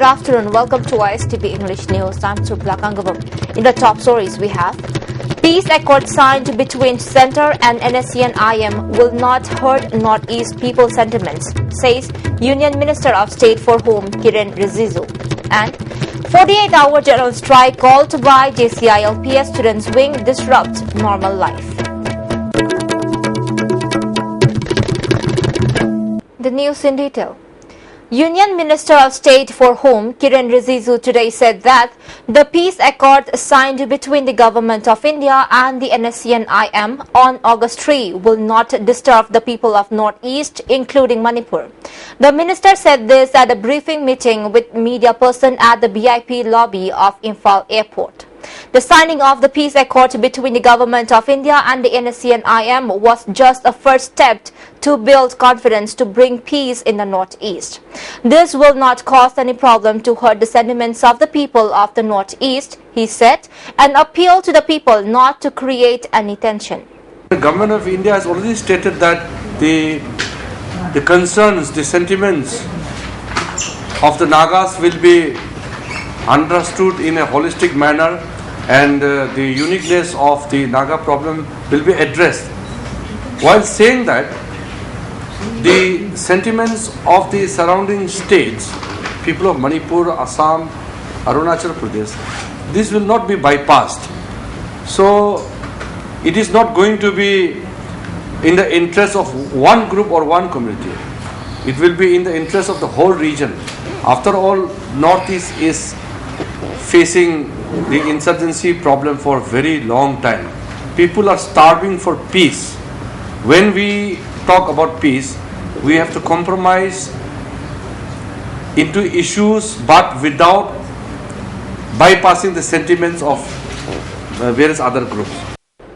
Good afternoon. Welcome to ISTV English News. I'm Surpla Kangabam. In the top stories we have: peace accord signed between Centre and NSCN-IM will not hurt Northeast people's sentiments, says Union Minister of State for Home Kiren Rijiju. And 48-hour general strike called by JCILPS students wing disrupts normal life. The news in detail. Union Minister of State for Home Kiren Rijiju today said that the peace accord signed between the Government of India and the NSCN-IM on August 3 will not disturb the people of Northeast, including Manipur. The minister said this at a briefing meeting with media person at the VIP lobby of Imphal Airport. The signing of the peace accord between the Government of India and the NSCN-IM was just a first step to build confidence to bring peace in the Northeast. This will not cause any problem to hurt the sentiments of the people of the Northeast, he said, and appealed to the people not to create any tension. The Government of India has already stated that the concerns, the sentiments of the Nagas will be understood in a holistic manner, and the uniqueness of the Naga problem will be addressed. While saying that, the sentiments of the surrounding states, people of Manipur, Assam, Arunachal Pradesh, this will not be bypassed. So it is not going to be in the interest of one group or one community. It will be in the interest of the whole region. After all, Northeast is facing the insurgency problem for a very long time. People are starving for peace. When we talk about peace, we have to compromise into issues but without bypassing the sentiments of various other groups.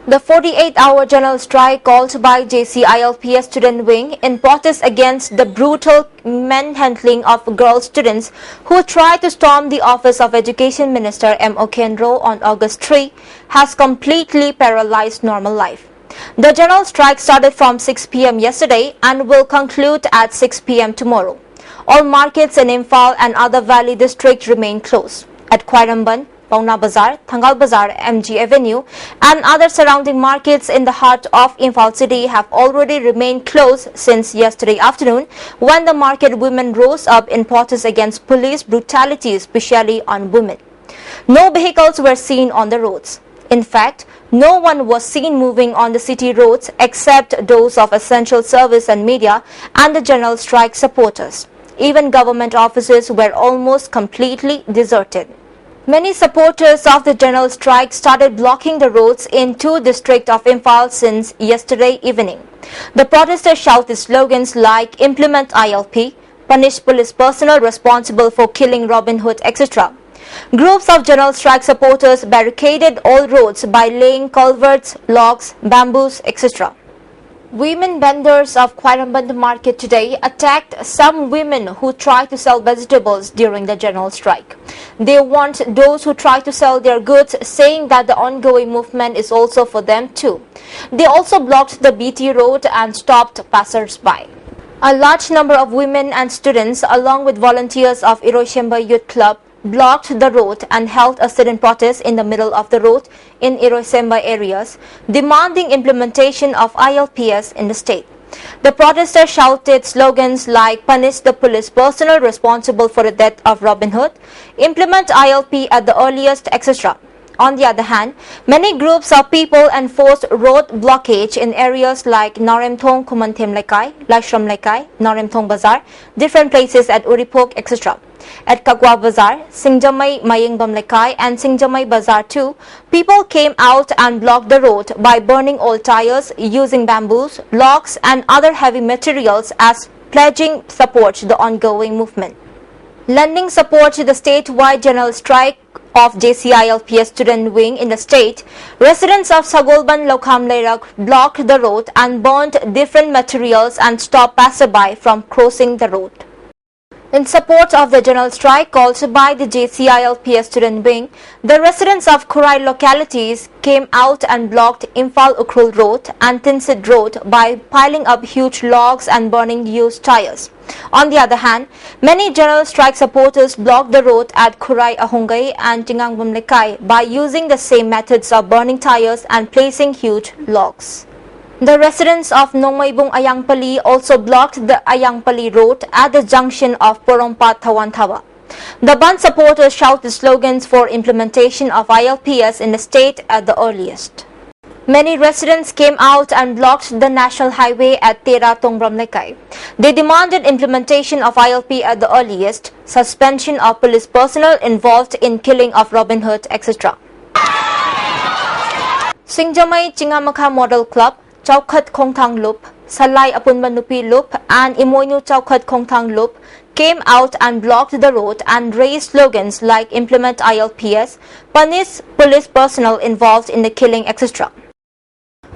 The 48-hour general strike called by JCILPS student wing in protest against the brutal manhandling of girl students who tried to storm the office of Education Minister M. Okenro on August 3 has completely paralyzed normal life. The general strike started from 6 p.m. yesterday and will conclude at 6 p.m. tomorrow. All markets in Imphal and other valley districts remain closed. At Khairamban, Pauna Bazar, Thangal Bazar, MG Avenue and other surrounding markets in the heart of Imphal city have already remained closed since yesterday afternoon when the market women rose up in protest against police brutality, especially on women. No vehicles were seen on the roads. In fact, no one was seen moving on the city roads except those of essential service and media and the general strike supporters. Even government offices were almost completely deserted. Many supporters of the general strike started blocking the roads in two districts of Imphal since yesterday evening. The protesters shouted slogans like "Implement ILP," "Punish police personnel responsible for killing Robin Hood," etc. Groups of general strike supporters barricaded all roads by laying culverts, logs, bamboos, etc. Women vendors of Khairamban market today attacked some women who tried to sell vegetables during the general strike. They warned those who try to sell their goods, saying that the ongoing movement is also for them too. They also blocked the BT road and stopped passers-by. A large number of women and students, along with volunteers of Iroshemba Youth Club, blocked the road and held a sit-in protest in the middle of the road in Irosemba areas, demanding implementation of ILPS in the state. The protesters shouted slogans like "Punish the police personnel responsible for the death of Robin Hood," "Implement ILP at the earliest," etc. On the other hand, many groups of people enforced road blockage in areas like Naremthong Kumantem Lekai, Lashram Lekai, Naremthong Bazar, different places at Uripok, etc. At Kagwa Bazar, Singjamai Mayingbam Lekai and Singjamai Bazar too, people came out and blocked the road by burning old tires, using bamboos, logs and other heavy materials as pledging support to the ongoing movement. Lending support to the statewide general strike of JCILPS student wing in the state, residents of Sagolban Lokhamlerak blocked the road and burned different materials and stopped passerby from crossing the road. In support of the general strike called by the JCILPS student wing, the residents of Kurai localities came out and blocked Imphal Ukrul Road and Tinsid Road by piling up huge logs and burning used tires. On the other hand, many general strike supporters blocked the road at Kurai Ahungay and Tingangbam Lekai by using the same methods of burning tires and placing huge logs. The residents of Nongmaybung Ayangpali also blocked the Ayangpali road at the junction of Porompat Tawantawa. The Band supporters shouted slogans for implementation of ILPS in the state at the earliest. Many residents came out and blocked the national highway at Tera Tongbram Lekai. They demanded implementation of ILP at the earliest, suspension of police personnel involved in killing of Robin Hood, etc. Singjamay Chingamakha Model Club, Chowkhat Khongthang Loop, Salai Apunmanupi Loop and Imoynu Chowkhat Khongthang Loop came out and blocked the road and raised slogans like implement ILPS, punish police personnel involved in the killing, etc.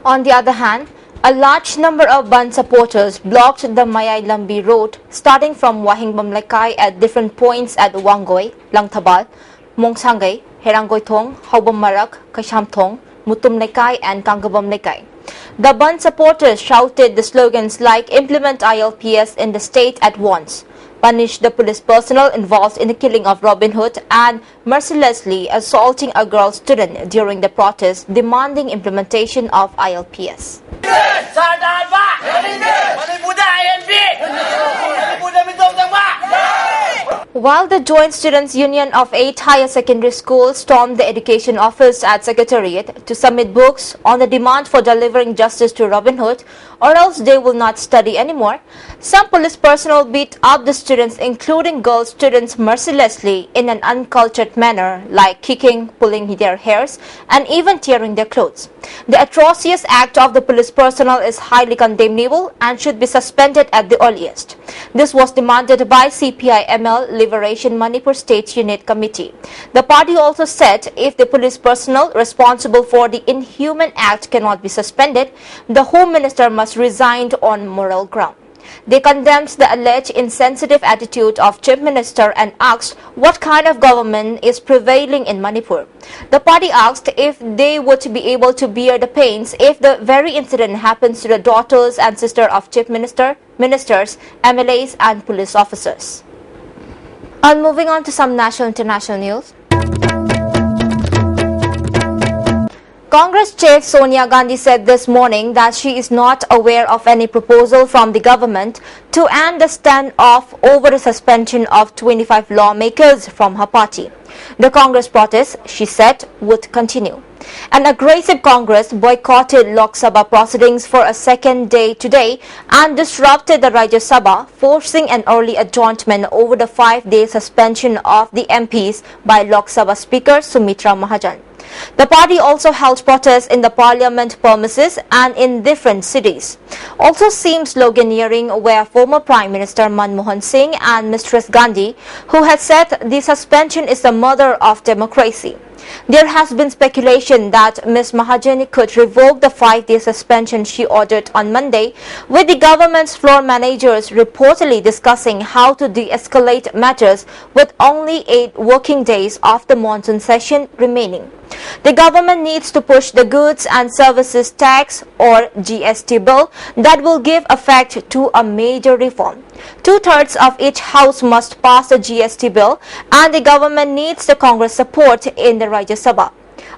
On the other hand, a large number of Band supporters blocked the Mayay Lambi road starting from Wahingbam Lekai at different points at Wanggoy, Langtabal, Mongsangay, Heranggoythong, Haubam Marak, Kashamthong, Mutum Lekai and Kangabam Lekai. The Band supporters shouted the slogans like implement ILPS in the state at once, punish the police personnel involved in the killing of Robin Hood and mercilessly assaulting a girl student during the protest demanding implementation of ILPS. While the Joint Students' Union of 8 higher secondary schools stormed the education office at Secretariat to submit books on the demand for delivering justice to Robin Hood or else they will not study anymore, some police personnel beat up the students, including girl students, mercilessly in an uncultured manner like kicking, pulling their hairs and even tearing their clothes. The atrocious act of the police personnel is highly condemnable and should be suspended at the earliest. This was demanded by CPI-ML Liberation Manipur State Unit Committee. The party also said if the police personnel responsible for the inhuman act cannot be suspended, the Home Minister must resign on moral ground. They condemned the alleged insensitive attitude of Chief Minister and asked what kind of government is prevailing in Manipur. The party asked if they would be able to bear the pains if the very incident happens to the daughters and sisters of Chief Minister, ministers, MLAs and police officers. And moving on to some national and international news. Congress Chief Sonia Gandhi said this morning that she is not aware of any proposal from the government to end the standoff over the suspension of 25 lawmakers from her party. The Congress protest, she said, would continue. An aggressive Congress boycotted Lok Sabha proceedings for a second day today and disrupted the Rajya Sabha, forcing an early adjournment over the 5-day suspension of the MPs by Lok Sabha Speaker Sumitra Mahajan. The party also held protests in the parliament premises and in different cities. Also seen sloganeering where former Prime Minister Manmohan Singh and Mistress Gandhi, who had said the suspension is the mother of democracy. There has been speculation that Ms. Mahajan could revoke the 5-day suspension she ordered on Monday, with the government's floor managers reportedly discussing how to de-escalate matters with only 8 working days of the monsoon session remaining. The government needs to push the Goods and Services Tax or GST bill that will give effect to a major reform. 2/3 of each house must pass the GST bill and the government needs the Congress support in the Rajya Sabha.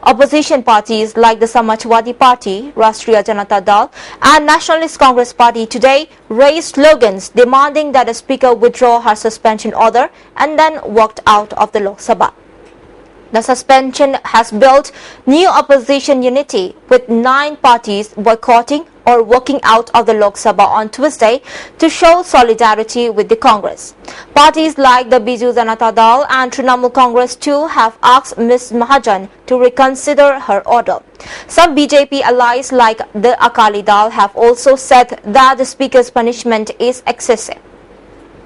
Opposition parties like the Samajwadi Party, Rashtriya Janata Dal and Nationalist Congress Party today raised slogans demanding that the Speaker withdraw her suspension order and then walked out of the Lok Sabha. The suspension has built new opposition unity, with 9 parties boycotting or walking out of the Lok Sabha on Tuesday to show solidarity with the Congress. Parties like the Biju Janata Dal and Trinamool Congress too have asked Ms. Mahajan to reconsider her order. Some BJP allies like the Akali Dal have also said that the Speaker's punishment is excessive.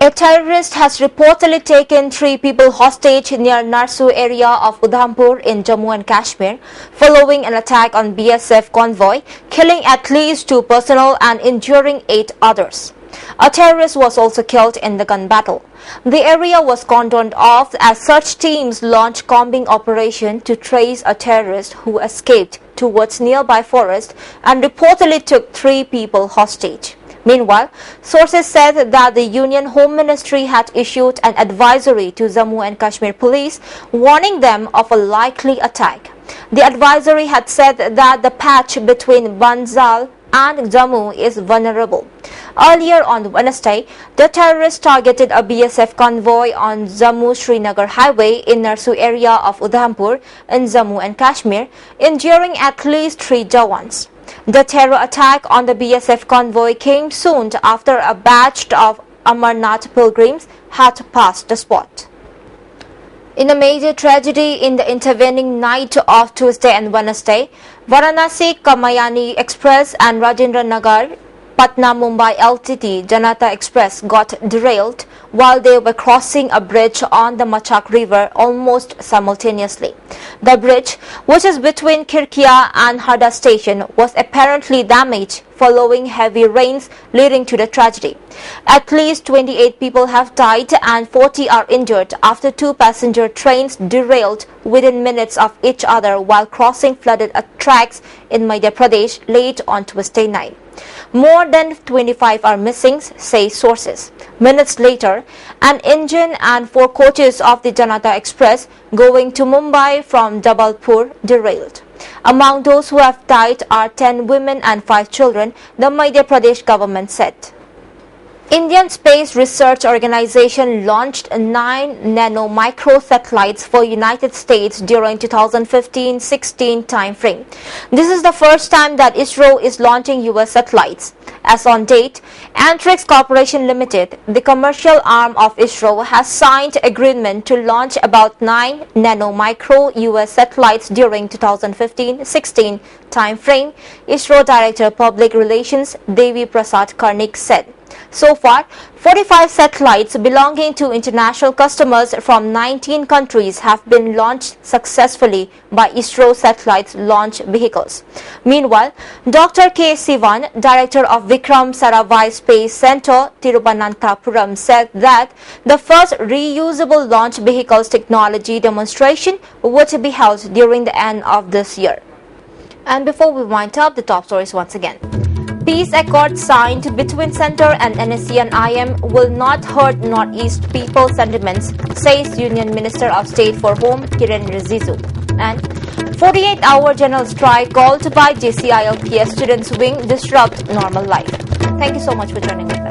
A terrorist has reportedly taken 3 people hostage near Narsu area of Udhampur in Jammu and Kashmir following an attack on BSF convoy, killing at least 2 personnel and injuring 8 others. A terrorist was also killed in the gun battle. The area was cordoned off as search teams launched combing operation to trace a terrorist who escaped towards nearby forest and reportedly took 3 people hostage. Meanwhile, sources said that the Union Home Ministry had issued an advisory to Jammu and Kashmir police warning them of a likely attack. The advisory had said that the patch between Banzal and Jammu is vulnerable. Earlier on Wednesday, the terrorists targeted a BSF convoy on Jammu-Srinagar highway in Narsu area of Udhampur in Jammu and Kashmir, injuring at least 3 Jawans. The terror attack on the BSF convoy came soon after a batch of Amarnath pilgrims had passed the spot. In a major tragedy in the intervening night of Tuesday and Wednesday, Varanasi Kamayani Express and Rajendra Nagar Patna Mumbai LTT Janata Express got derailed while they were crossing a bridge on the Machak River almost simultaneously. The bridge, which is between Kirkia and Hada station, was apparently damaged following heavy rains leading to the tragedy. At least 28 people have died and 40 are injured after 2 passenger trains derailed within minutes of each other while crossing flooded tracks in Madhya Pradesh late on Tuesday night. More than 25 are missing, say sources. Minutes later, an engine and 4 coaches of the Janata Express going to Mumbai from Jabalpur derailed. Among those who have died are 10 women and 5 children, the Madhya Pradesh government said. Indian Space Research Organization launched 9 nano-micro satellites for United States during 2015-16 timeframe. This is the first time that ISRO is launching US satellites. As on date, Antrix Corporation Limited, the commercial arm of ISRO, has signed agreement to launch about 9 nano-micro US satellites during 2015-16 timeframe, ISRO Director Public Relations Devi Prasad Karnik said. So far, 45 satellites belonging to international customers from 19 countries have been launched successfully by ISRO satellite launch vehicles. Meanwhile, Dr. K. Sivan, Director of Vikram Sarabhai Space Center, Tiruvananthapuram, said that the first reusable launch vehicles technology demonstration would be held during the end of this year. And before we wind up, the top stories once again. Peace accord signed between Centre and NSC and IM will not hurt Northeast people's sentiments, says Union Minister of State for Home Kiren Rijiju. And 48-hour general strike called by JCILPS students wing disrupt normal life. Thank you so much for joining me.